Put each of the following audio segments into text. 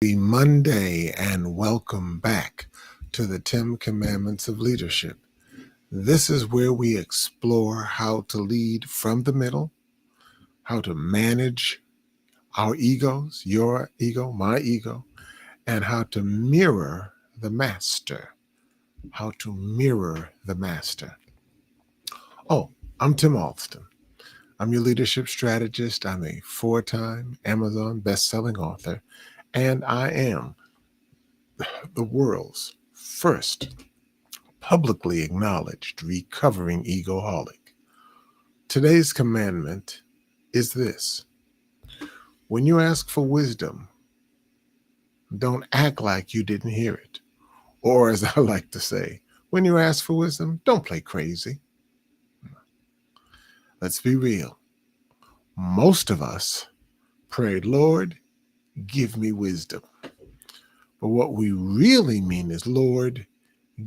Happy Monday and welcome back to the 10 Commandments of Leadership. This is where we explore how to lead from the middle, how to manage our egos, your ego, my ego, and how to mirror the master. How to mirror the master. Oh, I'm Tim Alston. I'm your leadership strategist. I'm a 4-time Amazon best-selling author, and I am the world's first publicly acknowledged recovering egoholic. Today's commandment is this: when you ask for wisdom, don't act like you didn't hear it. Or, as I like to say, when you ask for wisdom, don't play crazy. Let's be real. Most of us prayed, Lord, give me wisdom. But what we really mean is, Lord,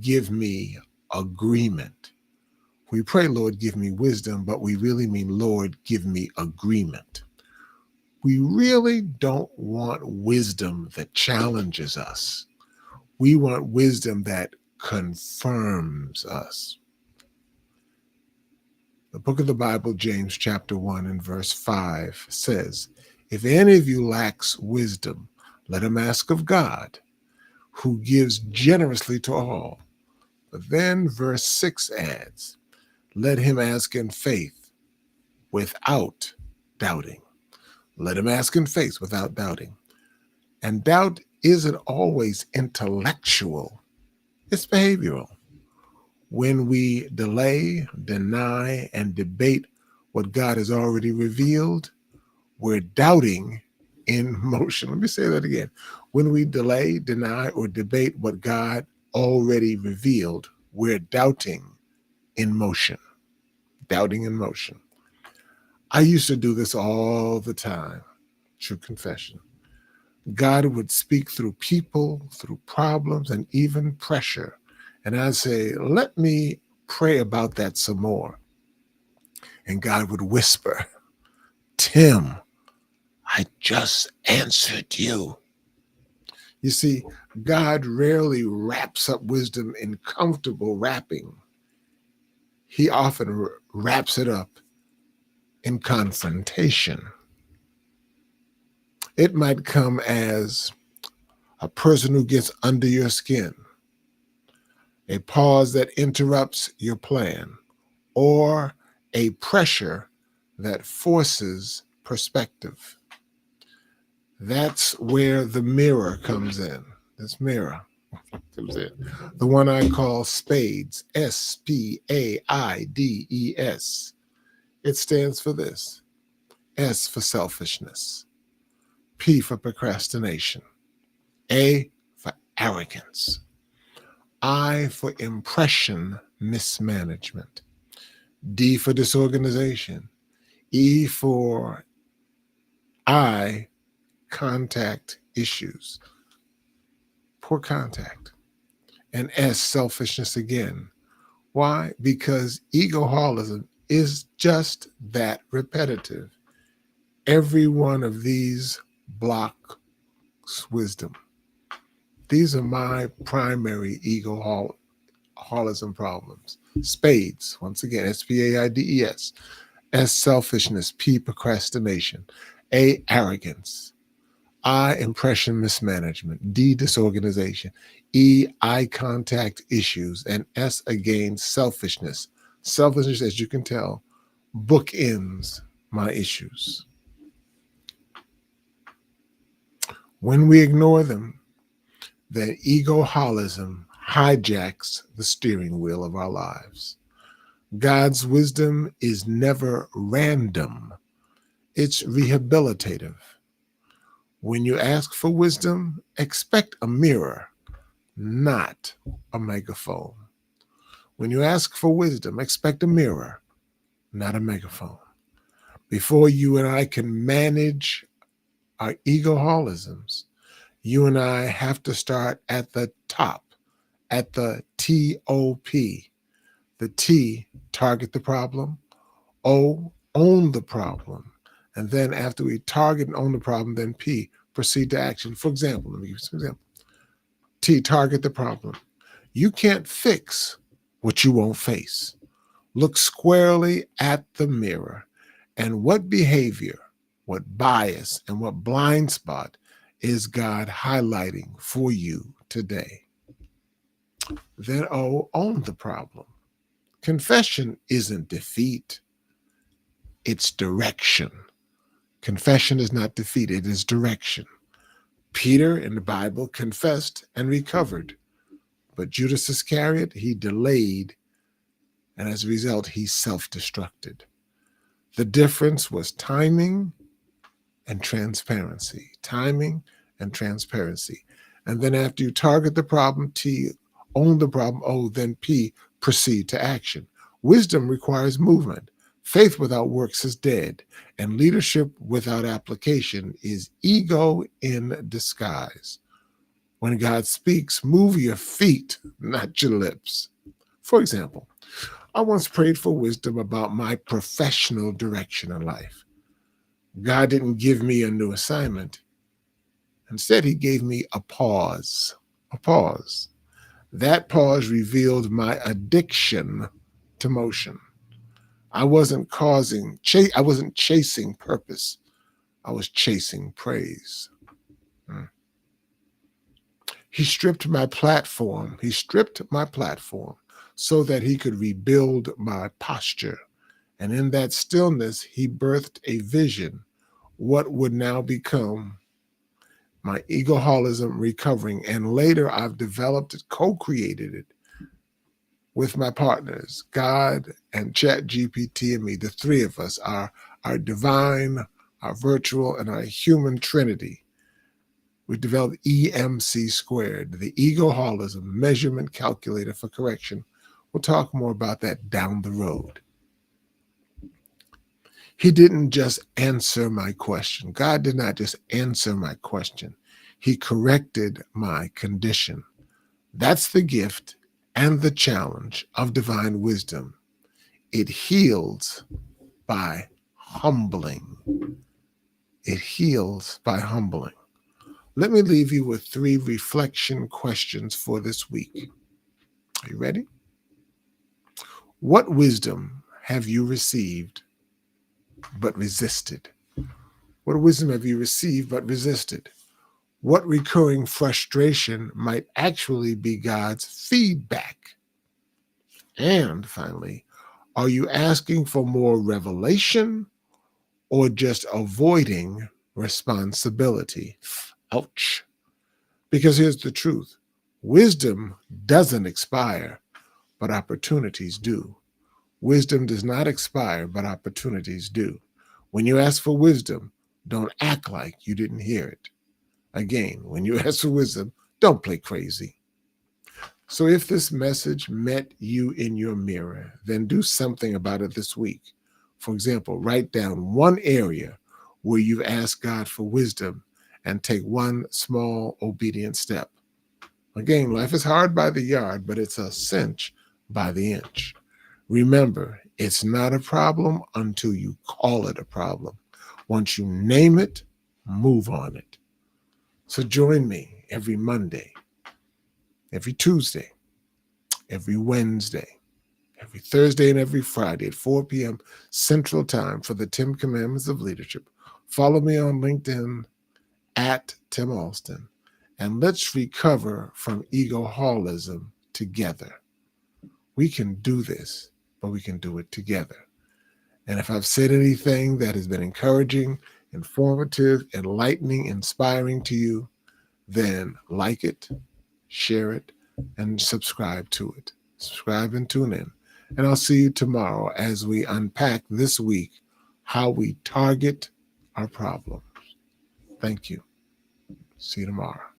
give me agreement. We pray, Lord, give me wisdom, but we really mean, Lord, give me agreement. We really don't want wisdom that challenges us. We want wisdom that confirms us. The book of the Bible, James chapter 1 and verse 5 says, if any of you lacks wisdom, let him ask of God, who gives generously to all. But then verse 6 adds, let him ask in faith without doubting. Let him ask in faith without doubting. And doubt isn't always intellectual, it's behavioral. When we delay, deny, and debate what God has already revealed, we're doubting in motion. Let me say that again. When we delay, deny, or debate what God already revealed, we're doubting in motion. Doubting in motion. I used to do this all the time. True confession. God would speak through people, through problems, and even pressure. And I'd say, let me pray about that some more. And God would whisper, Tim, I just answered you. You see, God rarely wraps up wisdom in comfortable wrapping. He often wraps it up in confrontation. It might come as a person who gets under your skin, a pause that interrupts your plan, or a pressure that forces perspective. That's where the mirror comes in. This mirror comes in. The one I call S.P.A.I.D.E.S. S.P.A.I.D.E.S. It stands for this: S for selfishness, P for procrastination, A for arrogance, I for impression mismanagement, D for disorganization, E for eye contact issues, poor contact, and S, selfishness again. Why? Because egoholism is just that repetitive. Every one of these blocks wisdom. These are my primary egoholism problems. Spades, once again, S.P.A.I.D.E.S. S, selfishness, P, procrastination, A, arrogance, I, impression mismanagement, D, disorganization, E, eye contact issues, and S, again, selfishness. Selfishness, as you can tell, bookends my issues. When we ignore them, then egoholism hijacks the steering wheel of our lives. God's wisdom is never random, it's rehabilitative. When you ask for wisdom, expect a mirror, not a megaphone. When you ask for wisdom, expect a mirror, not a megaphone. Before you and I can manage our egoholisms, you and I have to start at the top, at the TOP. The T, target the problem. O, own the problem. And then after we target and own the problem, then P, proceed to action. For example, let me give you some example. T, target the problem. You can't fix what you won't face. Look squarely at the mirror and what behavior, what bias, and what blind spot is God highlighting for you today? Then O, own the problem. Confession isn't defeat, it's direction. Confession is not defeat, it is direction. Peter in the Bible confessed and recovered, but Judas Iscariot, he delayed, and as a result, he self-destructed. The difference was timing and transparency. Timing and transparency. And then after you target the problem, T, own the problem, O, then P, proceed to action. Wisdom requires movement. Faith without works is dead, and leadership without application is ego in disguise. When God speaks, move your feet, not your lips. For example, I once prayed for wisdom about my professional direction in life. God didn't give me a new assignment. Instead, he gave me a pause. A pause. That pause revealed my addiction to motion. I wasn't chasing purpose. I was chasing praise. He stripped my platform. He stripped my platform so that he could rebuild my posture. And in that stillness, he birthed a vision, what would now become my egoholism recovering. And later I've developed it, co-created it with my partners, God and Chat GPT and me. The three of us are our divine, our virtual, and our human trinity. We developed EMC squared, the egoholism measurement calculator for correction. We'll talk more about that down the road. He didn't just answer my question. God did not just answer my question. He corrected my condition. That's the gift and the challenge of divine wisdom. It heals by humbling. It heals by humbling. Let me leave you with 3 reflection questions for this week. Are you ready? What wisdom have you received but resisted? What wisdom have you received but resisted? What recurring frustration might actually be God's feedback? And finally, are you asking for more revelation or just avoiding responsibility? Ouch. Because here's the truth. Wisdom doesn't expire, but opportunities do. Wisdom does not expire, but opportunities do. When you ask for wisdom, don't act like you didn't hear it. Again, when you ask for wisdom, don't play crazy. So if this message met you in your mirror, then do something about it this week. For example, write down one area where you've asked God for wisdom and take one small obedient step. Again, life is hard by the yard, but it's a cinch by the inch. Remember, it's not a problem until you call it a problem. Once you name it, move on it. So join me every Monday, every Tuesday, every Wednesday, every Thursday, and every Friday at 4 p.m. Central Time for the 10 Commandments of Leadership. Follow me on LinkedIn at Tim Alston, and let's recover from egoholism together. We can do this, but we can do it together. And if I've said anything that has been encouraging, informative, enlightening, inspiring to you, then like it, share it, and subscribe to it. Subscribe and tune in. And I'll see you tomorrow as we unpack this week how we target our problems. Thank you. See you tomorrow.